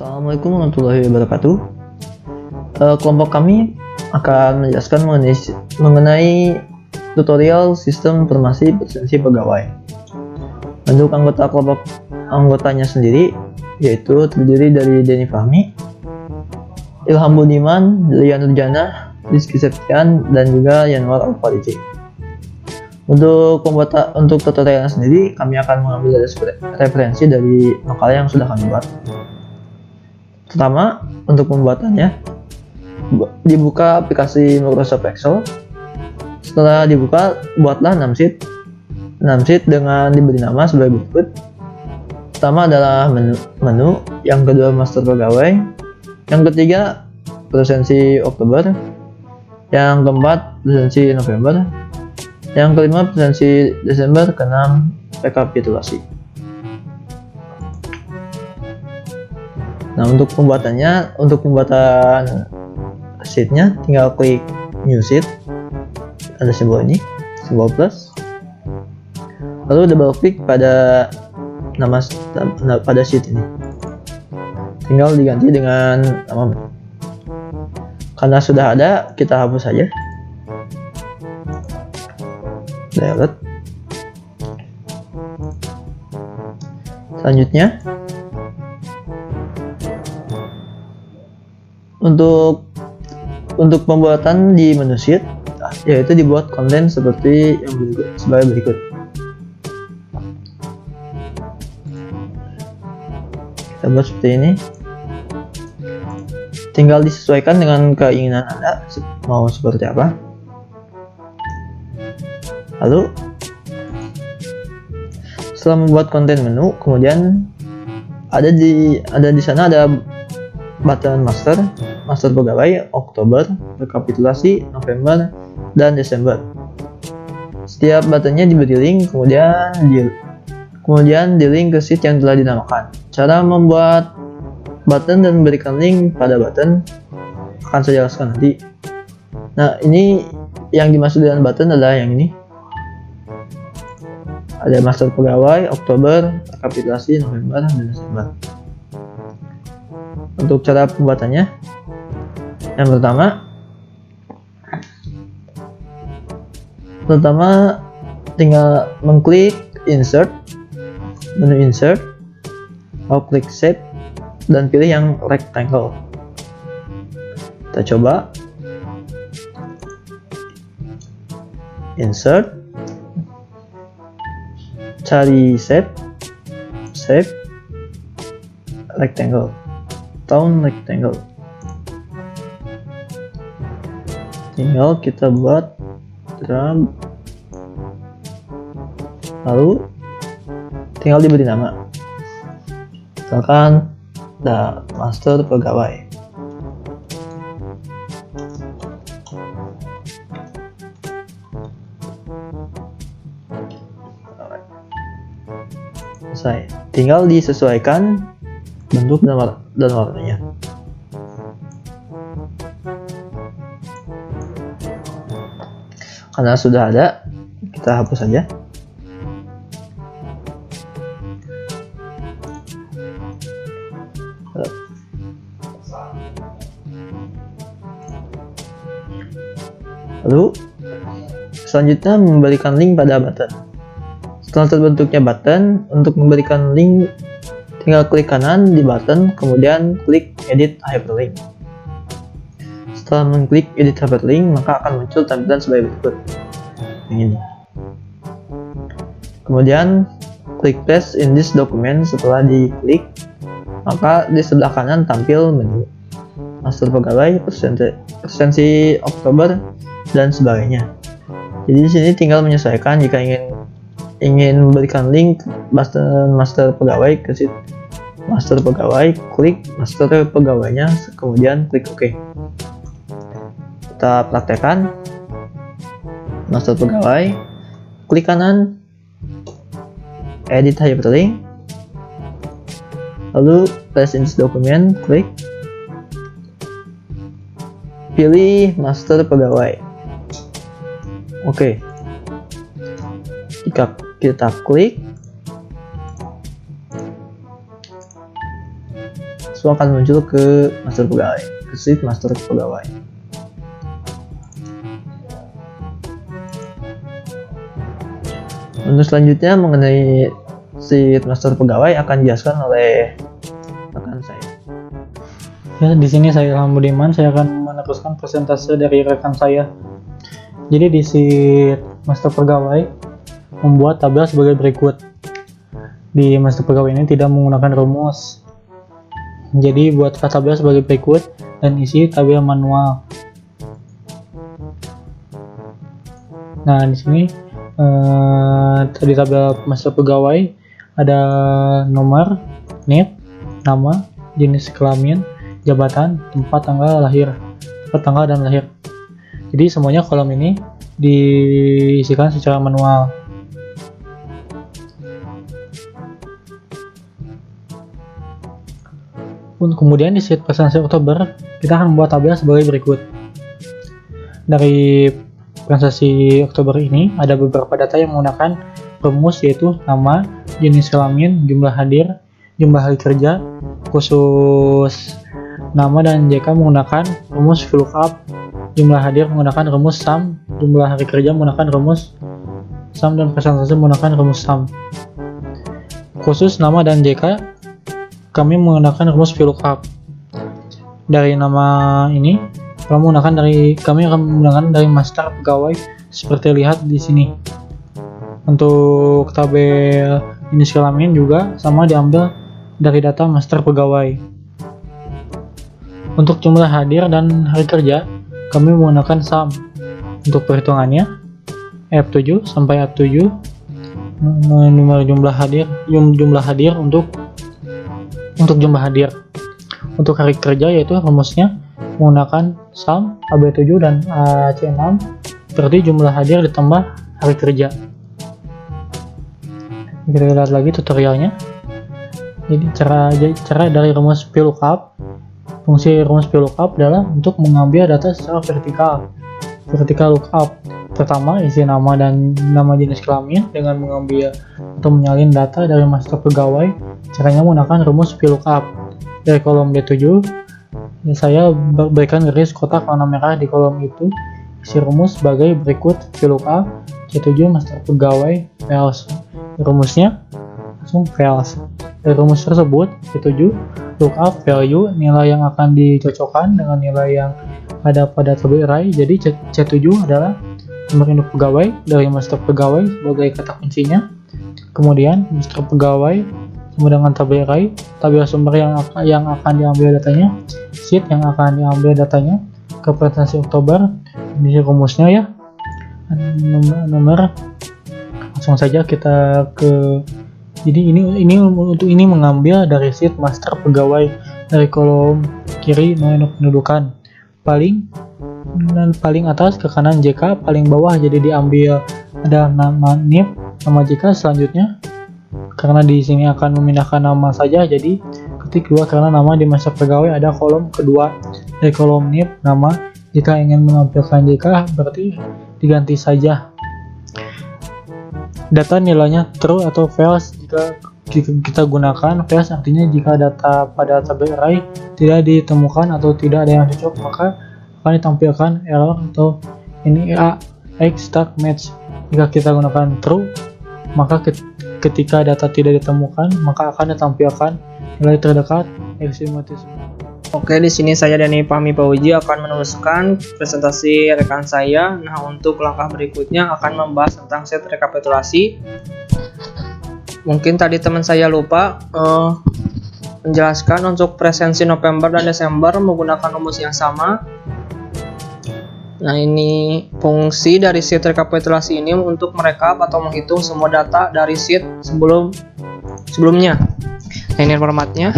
Assalamualaikum warahmatullahi wabarakatuh. Kelompok kami akan menjelaskan mengenai tutorial sistem informasi presensi pegawai. Untuk anggotanya sendiri yaitu terdiri dari Denny Fahmi, Ilham Budiman, Lia Nurjana, Rizky Septian, dan juga Yanwar Al-Farizi. Untuk tutorialnya sendiri, kami akan mengambil referensi dari makalah yang sudah kami buat. Pertama, untuk pembuatannya, dibuka aplikasi Microsoft Excel. Setelah dibuka, buatlah 6 sheet dengan diberi nama sebagai berikut. Pertama adalah menu, yang kedua master pegawai, yang ketiga presensi Oktober, yang keempat presensi November, yang kelima presensi Desember, keenam rekapitulasi. Nah, untuk pembuatan sheetnya, tinggal klik new sheet, ada simbol ini, simbol plus, lalu double klik pada pada sheet ini, tinggal diganti dengan nama menu. Karena sudah ada, kita hapus saja. Delete. Selanjutnya, untuk pembuatan di menu sheet, yaitu dibuat konten seperti yang berikut. Kita buat seperti ini. Tinggal disesuaikan dengan keinginan Anda, mau seperti apa. Lalu, setelah membuat konten menu, kemudian ada di sana ada button master pegawai Oktober, rekapitulasi November, dan Desember. Setiap buttonnya diberi link, kemudian di link ke sheet yang telah dinamakan. Cara membuat button dan memberikan link pada button akan saya jelaskan nanti. Nah, ini yang dimaksud dengan button adalah yang ini. Ada master pegawai Oktober, rekapitulasi November, dan Desember. Untuk cara pembuatannya, yang pertama tinggal mengklik menu insert, lalu klik shape dan pilih yang rectangle. Kita coba insert, cari shape, rectangle, rectangle. Tinggal kita buat drag, lalu tinggal diberi nama, misalkan master pegawai. Selesai. Tinggal disesuaikan bentuk dan warnanya. Karena sudah ada, kita hapus saja. Lalu selanjutnya memberikan link pada button. Setelah terbentuknya button, untuk memberikan link tinggal klik kanan di button, kemudian klik edit hyperlink. Setelah mengklik edit hyperlink, maka akan muncul tampilan sebagai berikut. Ini. Kemudian klik paste in this document. Setelah diklik, maka di sebelah kanan tampil menu master pegawai, presensi Oktober, dan sebagainya. Jadi di sini tinggal menyesuaikan. Jika ingin memberikan link button master pegawai ke sheet master pegawai, klik master pegawainya, kemudian klik OK. Kita praktekkan. Master pegawai, klik kanan, edit hyperlink, lalu paste in this document, klik, pilih master pegawai. Oke. Jika kita klik, langsung akan muncul ke master pegawai, ke sheet master pegawai. Untuk selanjutnya mengenai sheet master pegawai akan dijelaskan oleh rekan saya. Ya, di sini saya Ilham Budiman, saya akan meneruskan presentase dari rekan saya. Jadi di sheet master pegawai membuat tabel sebagai berikut. Di master pegawai ini tidak menggunakan rumus. Jadi buatlah tabel sebagai berikut dan isi tabel manual. Nah, di sini di tabel master pegawai ada nomor, NIP, nama, jenis kelamin, jabatan, tempat tanggal dan lahir. Jadi semuanya kolom ini diisikan secara manual. Kemudian di sheet presentasi Oktober kita akan membuat tabel sebagai berikut. Dari presentasi Oktober ini ada beberapa data yang menggunakan rumus, yaitu nama, jenis kelamin, jumlah hadir, jumlah hari kerja. Khusus nama dan JK menggunakan rumus VLOOKUP, jumlah hadir menggunakan rumus SUM, jumlah hari kerja menggunakan rumus SUM, dan presentasi menggunakan rumus SUM. Khusus nama dan JK kami menggunakan rumus VLOOKUP. Dari nama ini kami akan menggunakan dari master pegawai seperti lihat di sini. Untuk tabel jenis kelamin juga sama diambil dari data master pegawai. Untuk jumlah hadir dan hari kerja kami menggunakan SUM. Untuk perhitungannya F7 sampai F7 nomor jumlah hadir untuk jumlah hadir. Untuk hari kerja yaitu rumusnya menggunakan SUM AB7 dan AC6, berarti jumlah hadir ditambah hari kerja. Kita lihat lagi tutorialnya. Jadi cara dari rumus VLOOKUP. Fungsi rumus VLOOKUP adalah untuk mengambil data secara vertikal lookup. Pertama, isi nama dan nama jenis kelamin dengan mengambil atau menyalin data dari master pegawai. Caranya menggunakan rumus VLOOKUP. Dari kolom B7, saya berikan garis kotak warna merah di kolom itu. Isi rumus sebagai berikut: VLOOKUP C7 master pegawai false. Rumusnya langsung false. Dari rumus tersebut C7 lookup value nilai yang akan dicocokkan dengan nilai yang ada pada tabel array. Jadi C7 adalah nomor induk pegawai dari master pegawai sebagai kata kuncinya. Kemudian master pegawai sama dengan tabel array, tabel sumber yang akan diambil datanya, sheet yang akan diambil datanya, ke presentasi Oktober. Ini rumusnya ya. Nomor langsung saja kita ke. Jadi ini mengambil dari sheet master pegawai. Dari kolom kiri nomor pendudukan paling atas ke kanan JK, paling bawah jadi diambil ada nama NIP, nama JK. Selanjutnya karena di sini akan memindahkan nama saja, jadi ketik keluar karena nama di master pegawai ada kolom kedua. Dari kolom NIP nama, jika ingin menampilkan JK berarti diganti saja. Data nilainya true atau false. Jika kita gunakan false artinya jika data pada tabel array tidak ditemukan atau tidak ada yang cocok, maka akan ditampilkan error atau ini X stack match. Jika kita gunakan true, maka ketika data tidak ditemukan maka akan ditampilkan nilai terdekat estimatis. Oke, di sini saya Dani Fahmi Pauji akan meneruskan presentasi rekan saya. Nah, untuk langkah berikutnya akan membahas tentang set rekapitulasi. Mungkin tadi teman saya lupa menjelaskan untuk presensi November dan Desember menggunakan rumus yang sama. Nah, ini fungsi dari sheet rekapitulasi ini untuk merekap atau menghitung semua data dari sheet sebelumnya. Nah, ini formatnya.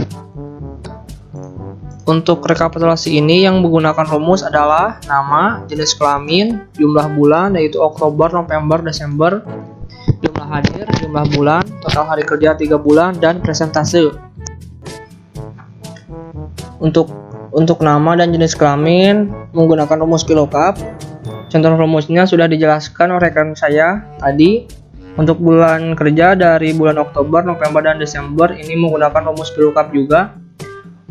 Untuk rekapitulasi ini yang menggunakan rumus adalah nama, jenis kelamin, jumlah bulan yaitu Oktober, November, Desember, jumlah hadir, jumlah bulan, total hari kerja 3 bulan, dan presentase. Untuk nama dan jenis kelamin menggunakan rumus VLOOKUP. Contoh rumusnya sudah dijelaskan oleh rekan saya tadi. Untuk bulan kerja dari bulan Oktober, November, dan Desember ini menggunakan rumus VLOOKUP juga.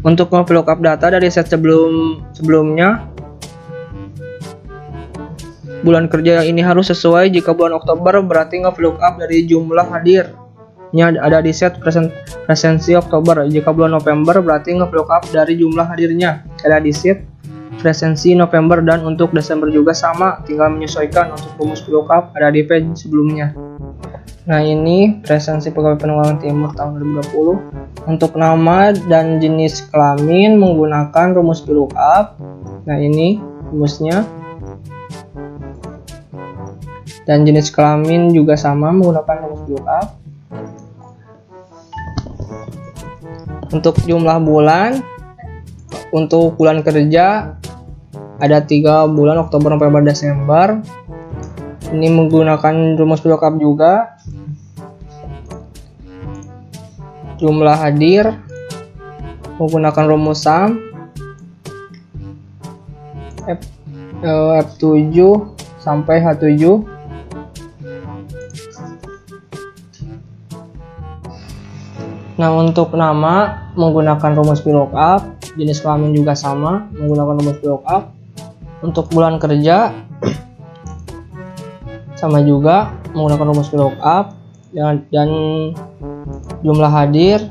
Untuk nge-lookup data dari set sebelumnya, bulan kerja ini harus sesuai. Jika bulan Oktober berarti nge-lookup dari jumlah hadirnya ada di set presensi Oktober. Jika bulan November berarti nge-lookup dari jumlah hadirnya ada di set presensi November, dan untuk Desember juga sama, tinggal menyesuaikan untuk rumus lookup ada di page sebelumnya. Nah, ini presensi pegawai Penanggulangan Timur tahun 2020. Untuk nama dan jenis kelamin menggunakan rumus lookup. Nah, ini rumusnya. Dan jenis kelamin juga sama menggunakan rumus lookup. Untuk jumlah bulan, untuk bulan kerja ada 3 bulan, Oktober, November, Desember. Ini menggunakan rumus lookup juga. Jumlah hadir menggunakan rumus sum F7 sampai H7. Nah, untuk nama menggunakan rumus lookup, jenis kelamin juga sama menggunakan rumus lookup. Untuk bulan kerja sama juga menggunakan rumus lookup, dan jumlah hadir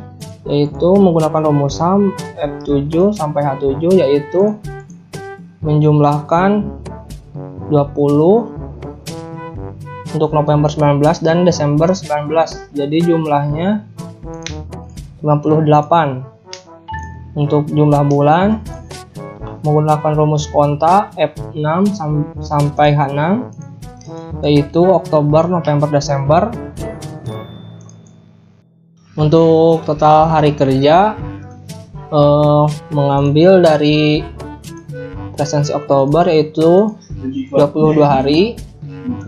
yaitu menggunakan rumus sum F7 sampai H7, yaitu menjumlahkan 20 untuk November 19 dan Desember 19. Jadi jumlahnya 98. Untuk jumlah bulan menggunakan rumus konta F6 sampai H6, yaitu Oktober, November, Desember. Untuk total hari kerja mengambil dari presensi Oktober yaitu 22 hari,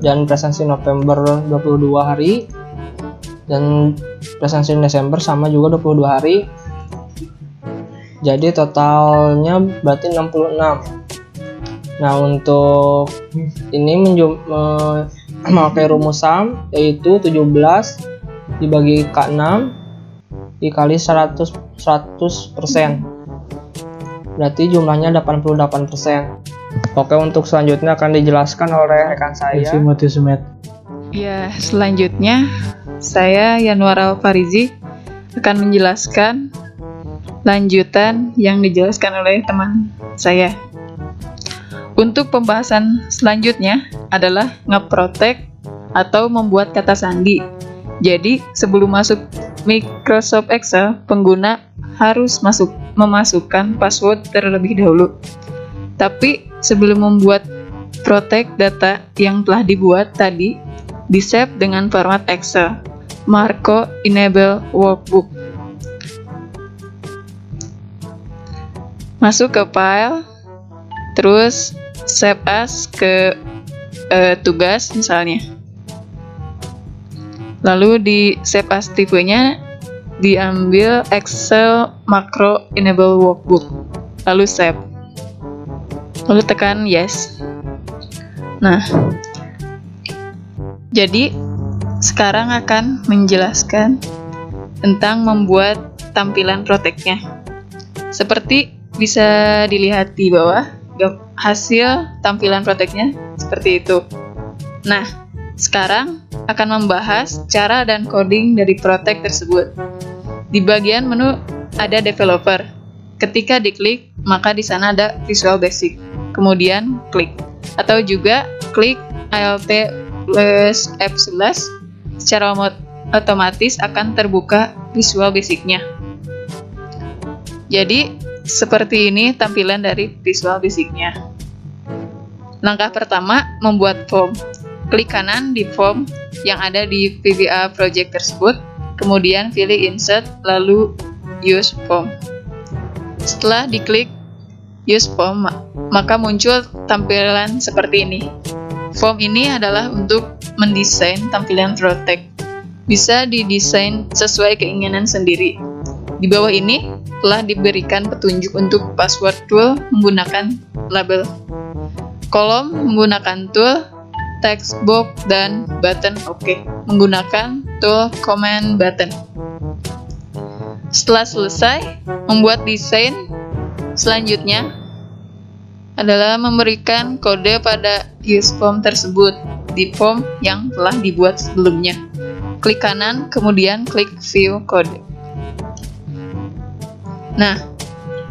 dan presensi November 22 hari, dan presensi Desember sama juga 22 hari. Jadi totalnya berarti 66. Nah, untuk ini memakai rumus sum yaitu 17 dibagi K6 dikali 100%. Berarti jumlahnya 88%. Oke, untuk selanjutnya akan dijelaskan oleh rekan saya. Ya, selanjutnya saya Yanwar Al-Farizi akan menjelaskan lanjutan yang dijelaskan oleh teman saya. Untuk pembahasan selanjutnya adalah nge-protect atau membuat kata sandi. Jadi, sebelum masuk Microsoft Excel, pengguna harus memasukkan password terlebih dahulu. Tapi, sebelum membuat protect data yang telah dibuat tadi, di-save dengan format Excel. Marco Enable Workbook. Masuk ke file, terus save as ke tugas misalnya. Lalu di save as tipenya diambil Excel Macro Enable Workbook. Lalu save. Lalu tekan yes. Nah, jadi sekarang akan menjelaskan tentang membuat tampilan protect-nya. Seperti bisa dilihat di bawah, hasil tampilan protect-nya seperti itu. Nah, sekarang akan membahas cara dan coding dari protect tersebut. Di bagian menu ada developer. Ketika diklik, maka di sana ada Visual Basic. Kemudian klik, atau juga klik Alt plus F11, secara otomatis akan terbuka Visual Basic-nya. Jadi, seperti ini tampilan dari Visual Basic-nya. Langkah pertama, membuat form. Klik kanan di form yang ada di VBA project tersebut, kemudian pilih Insert, lalu Use Form. Setelah diklik Use Form, maka muncul tampilan seperti ini. Form ini adalah untuk mendesain tampilan protect. Bisa didesain sesuai keinginan sendiri. Di bawah ini telah diberikan petunjuk untuk password tool menggunakan label, kolom menggunakan tool, text box, dan button OK menggunakan tool command button. Setelah selesai, membuat desain selanjutnya adalah memberikan kode pada use form tersebut di form yang telah dibuat sebelumnya. Klik kanan, kemudian klik view code. Nah,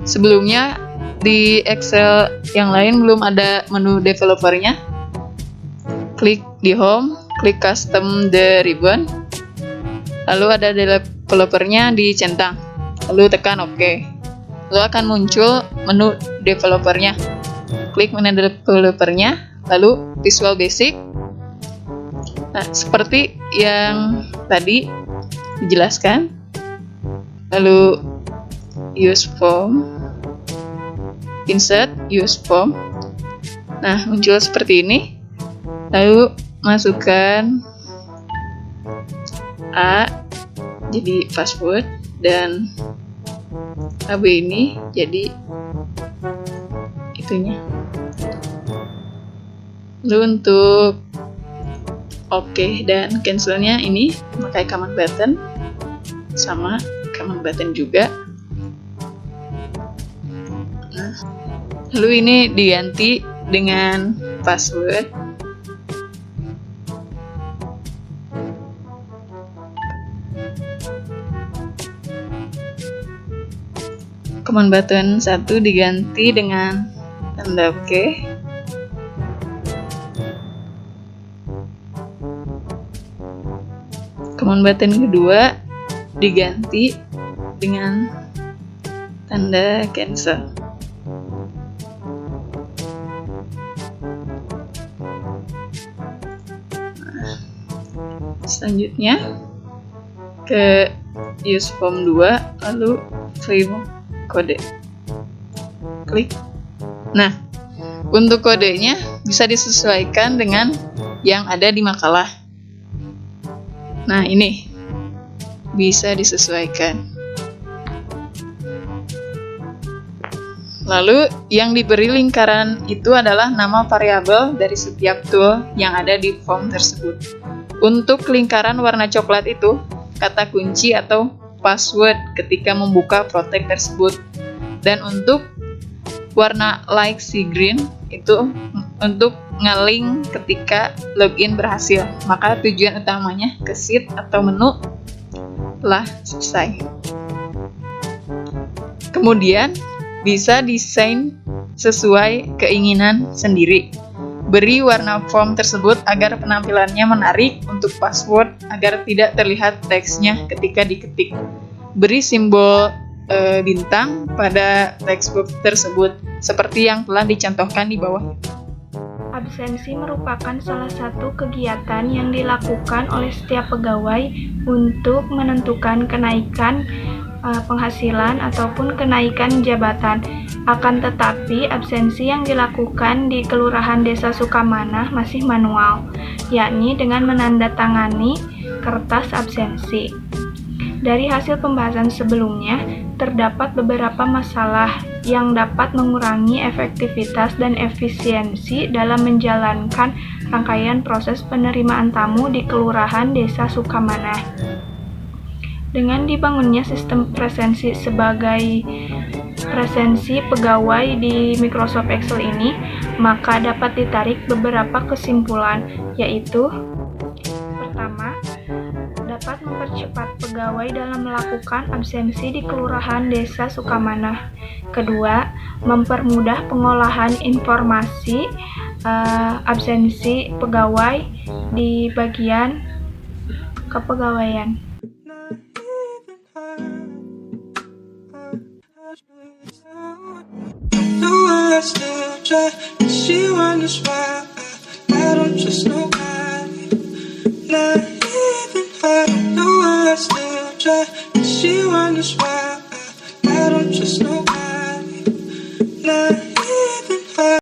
sebelumnya di Excel yang lain belum ada menu developernya. Klik di home, klik custom the ribbon, lalu ada developernya dicentang, lalu tekan OK. Lalu akan muncul menu developernya. Klik menu developernya, lalu Visual Basic. Nah, seperti yang tadi dijelaskan. Lalu use form, insert use form. Nah, muncul seperti ini. Lalu masukkan A jadi password dan AB ini jadi itunya. Lalu untuk OK dan cancelnya ini pakai command button, sama command button juga. Nah, lalu ini diganti dengan password. Command button 1 diganti dengan tanda OK. Command button kedua diganti dengan tanda cancel. Nah, selanjutnya ke use form 2, lalu view kode. Klik. Nah, untuk kodenya bisa disesuaikan dengan yang ada di makalah. Nah, ini bisa disesuaikan. Lalu, yang diberi lingkaran itu adalah nama variabel dari setiap tool yang ada di form tersebut. Untuk lingkaran warna coklat itu, kata kunci atau password ketika membuka project tersebut. Dan untuk warna light sea green itu untuk nge-link ketika login berhasil. Maka tujuan utamanya ke sheet atau menu telah selesai. Kemudian bisa desain sesuai keinginan sendiri. Beri warna form tersebut agar penampilannya menarik, untuk password agar tidak terlihat teksnya ketika diketik. Beri simbol bintang pada textbook tersebut seperti yang telah dicontohkan di bawah. Absensi merupakan salah satu kegiatan yang dilakukan oleh setiap pegawai untuk menentukan kenaikan penghasilan ataupun kenaikan jabatan. Akan tetapi, absensi yang dilakukan di Kelurahan Desa Sukamanah masih manual, yakni dengan menandatangani kertas absensi. Dari hasil pembahasan sebelumnya, terdapat beberapa masalah yang dapat mengurangi efektivitas dan efisiensi dalam menjalankan rangkaian proses penerimaan tamu di Kelurahan Desa Sukamanah. Dengan dibangunnya sistem presensi sebagai presensi pegawai di Microsoft Excel ini, maka dapat ditarik beberapa kesimpulan, yaitu: pertama, dapat mempercepat pegawai dalam melakukan absensi di Kelurahan Desa Sukamanah. Kedua, mempermudah pengolahan informasi absensi pegawai di bagian kepegawaian. She wonders why I don't trust nobody, not even her. No, I still try. She wonders why I don't trust nobody.